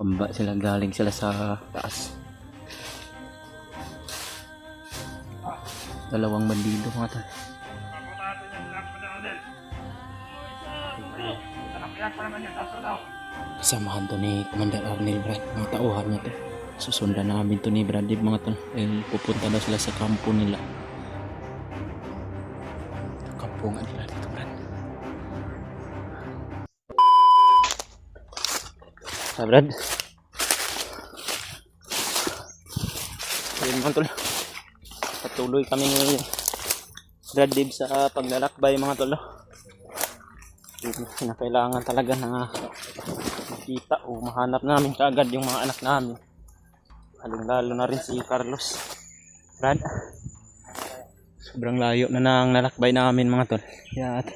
Pamba sila, galing sila sa taas. Dalawang bandido mga tol. Kasamahan to ni Commander Arnel Brad. Mga tauhan niya to. Susundan namin to ni Brad mga tol. Pupunta daw sila sa kampo nila. Kampungan nila dito Brad. Sa Brad. Ayun mga tol. Patuloy kami ng Brad Dib sa paglalakbay mga tol. Kailangan talaga na makita o mahanap namin kaagad yung mga anak namin. Lalo na rin si Carlos. Brad, sobrang layo na nang nalakbay namin mga tol. Kaya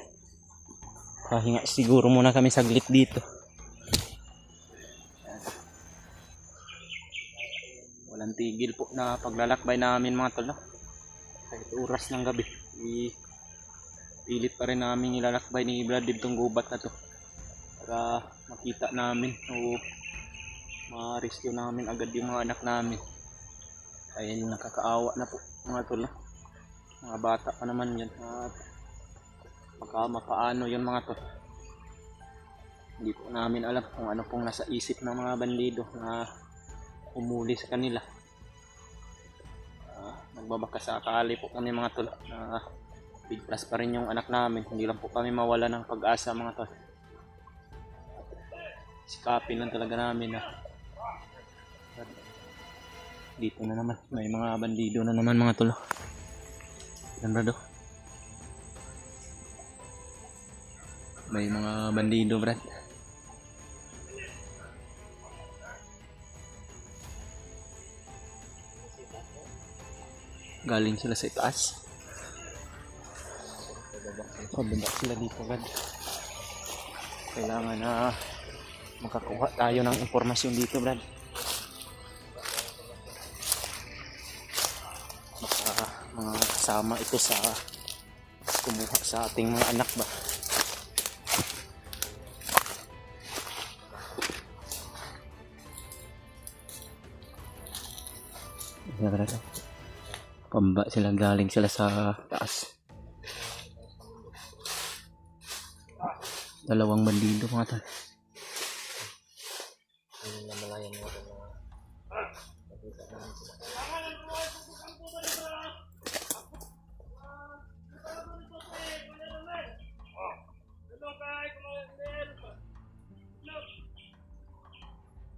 pahinga siguro muna kami saglit dito. Walang tigil po na paglalakbay namin mga tol. Kahit oras ng gabi, pilit pa rin namin ilalakbay ni Brad Dib tong gubat na to para makita namin o ma-rescue namin agad yung mga anak namin. Kaya nakakaawa na po mga tol. Mga bata pa naman yan at mapaano yun mga tol. Hindi po namin alam kung ano pong nasa isip ng mga bandido na umuli sa kanila. Nagbabaka sakali po kami mga tol na biglas pa rin yung anak namin. Hindi lang po kami mawala ng pag-asa mga tol. Sikapin lang talaga namin na dito na naman may mga bandido na naman mga tol. Yan Brad, may mga bandido Brad. Galing sila sa itaas. Pababa sila dito Brad. Kailangan na makakuha tayo ng impormasyon dito Brad. Baka mga kasama ito sa kumuha sa ating mga anak ba. Pamba sila, galing sila sa taas. Dalawang bandido mga tol.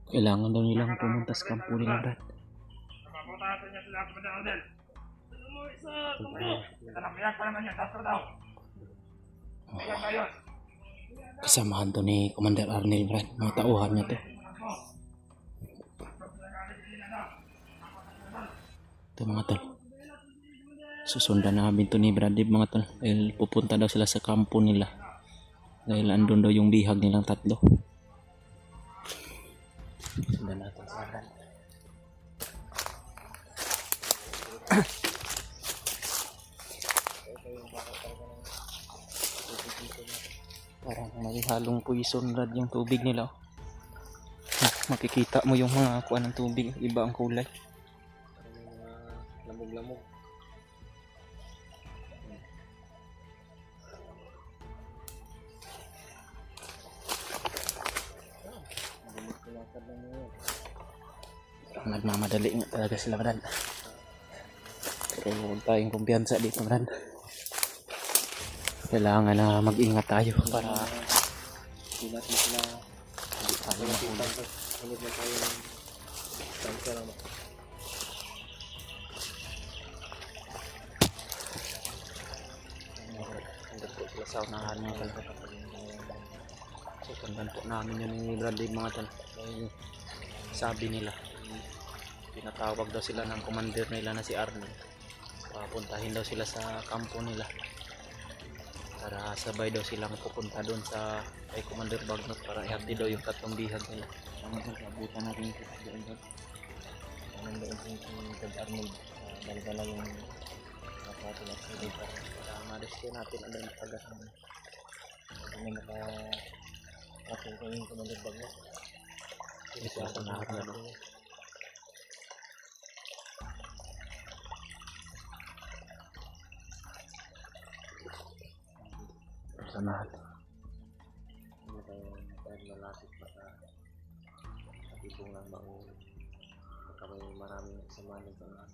Kailangan daw nilang pumunta sa kampo nila Brad. Kasamahan to ni Commander Arnel Brad. Mga tauhan niya to. Ito mga tol. Susundan namin to ni Brad Dib mga tol. Dahil pupunta daw sila sa kampo nila. Dahil andun daw yung bihag nilang tatlo. Sundan natin sa Brad. Parang may halong poison Brad yung tubig nila. Makikita mo yung mga kuha ng tubig. Iba ang kulay. Lamog-lamog. Nagmamadali nga talaga sila Brad. Pero huwag tayong kumpiyansa dito Brad. Kailangan na mag-ingat tayo para hindi natin sila hindi tayo makulang. Huwag na tayo ng tansa lang. Hanggang po sila sa unahan mga tol. So tandaan po namin yun ni Brad Dib mga tol. Sabi nila pinatawag daw sila ng commander nila na si Arnold. Papuntahin daw sila sa kampo nila para sabay daw silang pupunta doon sa kay Commander Bagnot para ihatid daw yung tatlong bihag nila. Nabutan natin yung doon doon. Nandoon si Arnold. Dala-dala yung natin at hindi para ma-rescue natin ang dalang agad naman. Hindi na maka-rescue yung Commander Bagnot. Ito sa unahan na no. Sa unahan. Hindi tayo malapit pa sa tibong lang bang kami maraming kasama nito na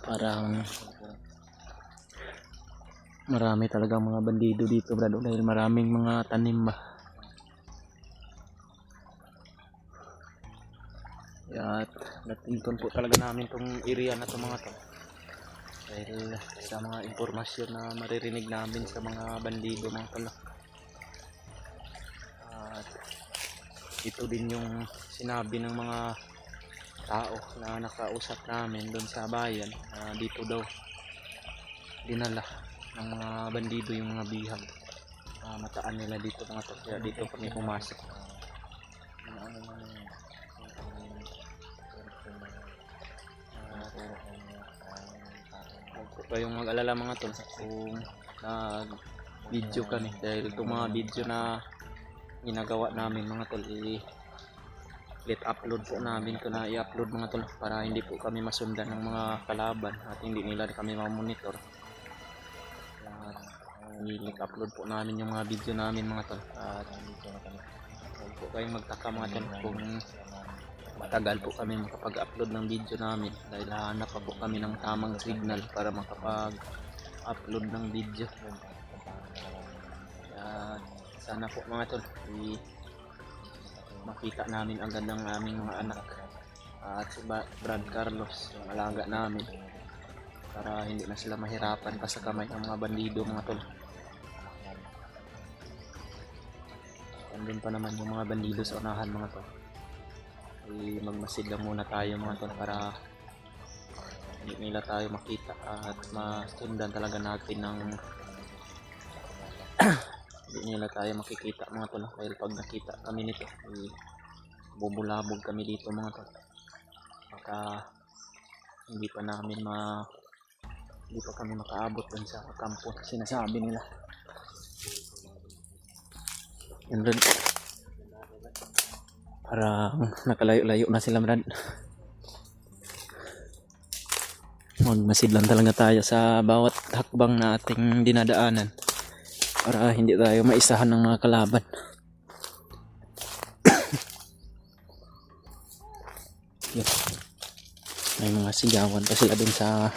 Parang marami talagang mga bandido dito brad dahil maraming mga tanim ba. At natinton po talaga namin tong area na to mga to dahil sa mga impormasyon na maririnig namin sa mga bandido mga tol. At ito din yung sinabi ng mga tao na nakausap namin doon sa bayan na dito daw dinala ng mga bandido yung mga bihag. Mataan nila dito mga to, kaya dito kami pumasok. Huwag po kayong mag-alala mga tol kung nag-video kami dahil itong mga video na ginagawa namin mga tol let upload po namin ito na i-upload mga tol para hindi po kami masundan ng mga kalaban at hindi nila kami ma-monitor. Let upload po namin yung mga video namin mga tol at huwag po kayong magtaka mga tol kung matagal po kami makapag-upload ng video namin dahil hanap pa po kami ng tamang signal para makapag-upload ng video. At sana po mga tol makita namin agad ang aming mga anak at si Brad Carlos yung alaga namin para hindi na sila mahirapan pa sa kamay ng mga bandido mga tol. Andun pa naman yung mga bandido sa unahan mga tol. Magmasid lang muna tayo mga tol para hindi nila tayo makita at masundan talaga natin ng hindi nila tayo makikita mga tol dahil pag nakita kami nito bubulabog kami dito mga tol. Baka hindi pa kami makaabot dun sa kampo sinasabi nila. Yan rin parang nakalayo-layo na sila Brad. Magmasid lang talaga tayo sa bawat hakbang na ating dinadaanan para hindi tayo maisahan ng mga kalaban. Yan. May mga sigawan pa sila dun sa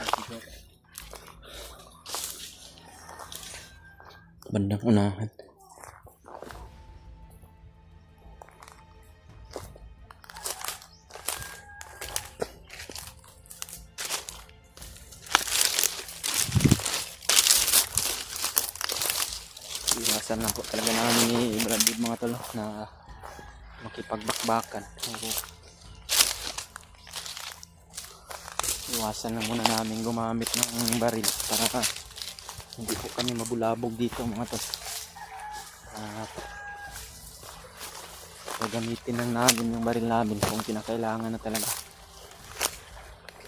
bandang unahan. Iwasan lang po talaga namin ni Bradley mga tol na makipagbakbakan. Iwasan lang muna namin gumamit ng baril para hindi po kami mabulabog dito mga tol. At gagamitin lang namin yung baril namin kung kinakailangan na talaga.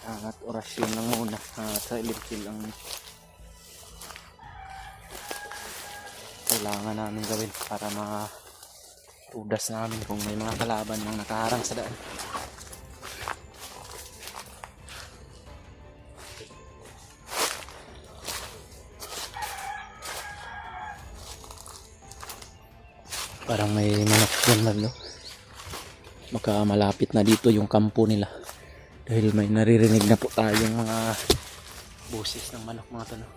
At orasyon lang muna at silent kill lang kailangan namin gawin para matudas namin kung may mga kalaban nang nakaharang sa daan. Parang may manok dyan man, no? Baka malapit na dito yung kampo nila dahil may naririnig na po tayong mga boses ng manok mga to, no?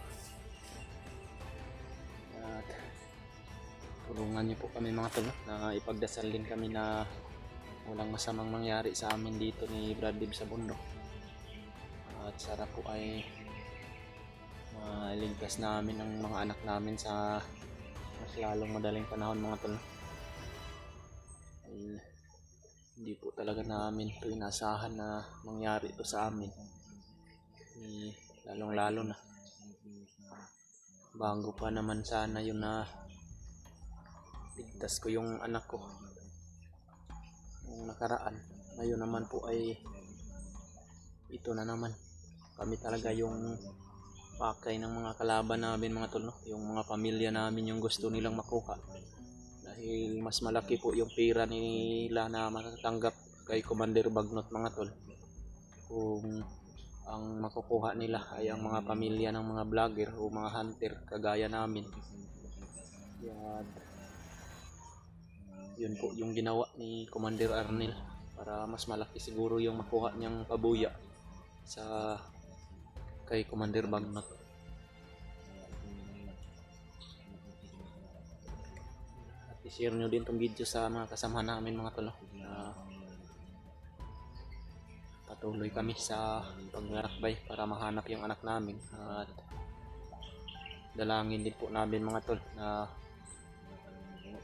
At tulungan niyo po kami mga to, no? Na ipagdasal din kami na walang masamang mangyari sa amin dito ni Brad Dib sa bundok. At sana po ay maligtas namin ang mga anak namin sa mas lalong madaling panahon mga tol. Hindi po talaga namin ito inasahan na mangyari ito sa amin. Lalong lalo na bago pa naman sana yun na ligtas ko yung anak ko yung nakaraan. Ngayon naman po ay ito na naman. Kami talaga yung pakay ng mga kalaban namin mga tol, no? Yung mga pamilya namin yung gusto nilang makuha dahil mas malaki po yung pera nila na matatanggap kay Commander Bagnot mga tol kung ang makukuha nila ay ang mga pamilya ng mga vlogger o mga hunter kagaya namin. Yan. Yun po yung ginawa ni Commander Arnel para mas malaki siguro yung makuha niyang pabuya sa kay Commander Bagnot. At i-share nyo din tong video sa mga kasama namin mga tol na patuloy kami sa paglalakbay para mahanap yung anak namin at dalangin din po namin mga tol na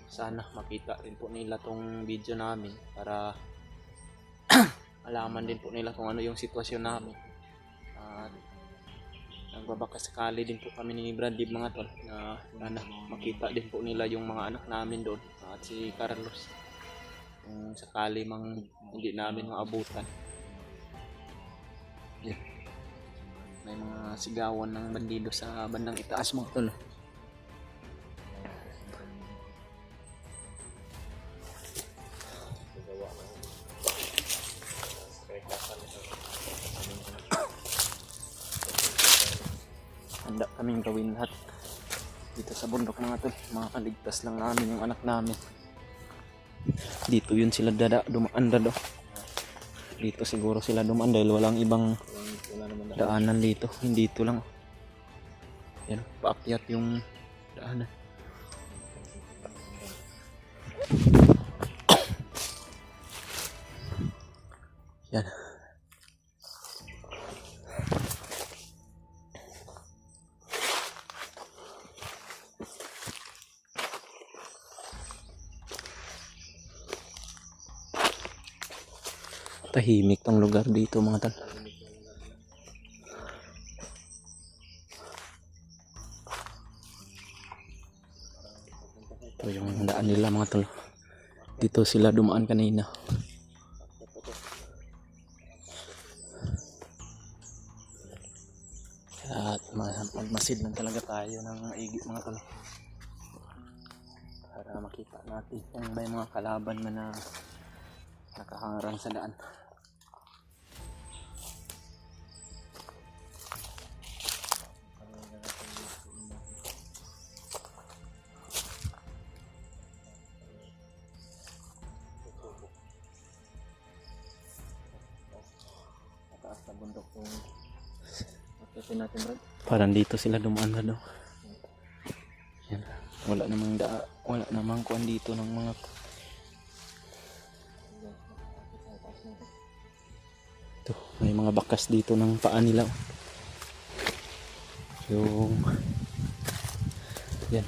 sana makita rin po nila tong video namin para alaman din po nila kung ano yung sitwasyon namin. At nagbabaka sakali din po kami ni Bradley mga tol na sana makita din po nila yung mga anak namin doon at si Carlos kung sakali mang hindi namin maabutan. Yeah. May mga sigawan ng bandido sa bandang itaas mga tol. Handa kaming gawin lahat dito sa bundok mga tol. Makakaligtas lang namin yung anak namin. Dito yun sila dumaan daw. Dito siguro sila dumaan dahil walang ibang daanan dito. Hindi dito lang. Yan, paakyat yung daanan. Yan. Tahimik tong lugar dito mga tol. Ito yung daan nila mga tol. Dito sila dumaan kanina. At magmasid lang talaga tayo ng maigi mga tol. Para makita natin kung may mga kalaban na nakahangarang sa daan. Mataas na bundok yung natin Brad. Parang dito sila dumaan na daw. Yan. Wala namang kuan dito ng mga ito, may mga bakas dito ng paa nila. Yung yan.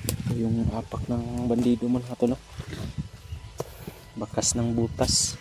Ito yung apak ng bandido mo mga tol. Bakas ng butas.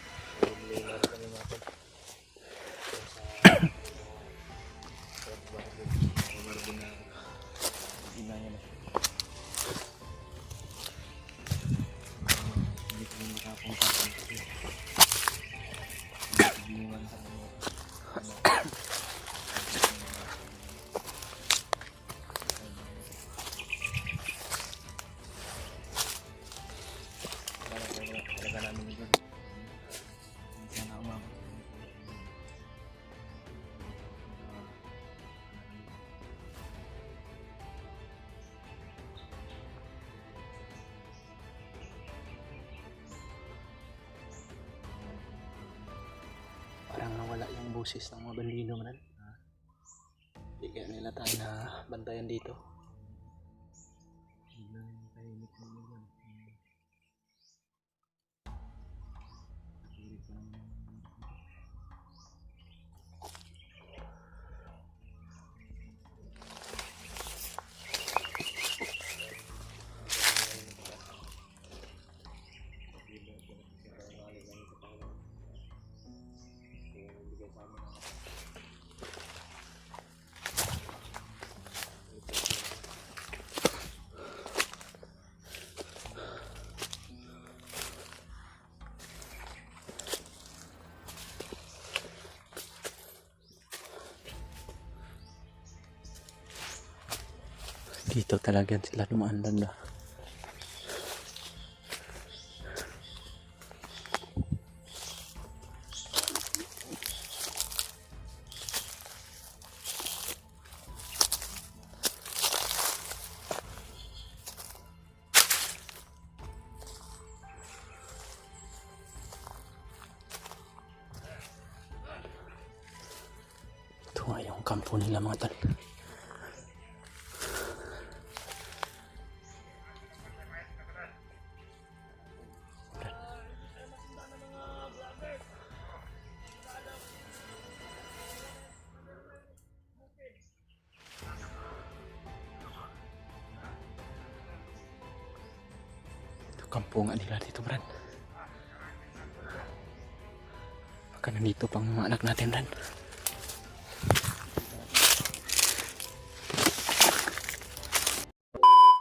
Parang nawala yung boses ng mga bandido man. Hindi kaya nila tayo na bantayan dito. Dito talaga sila dumaan na. kampo nila mga tol. Ito kampungan nila dito, Brad. Baka nandito pang mga anak natin, Brad.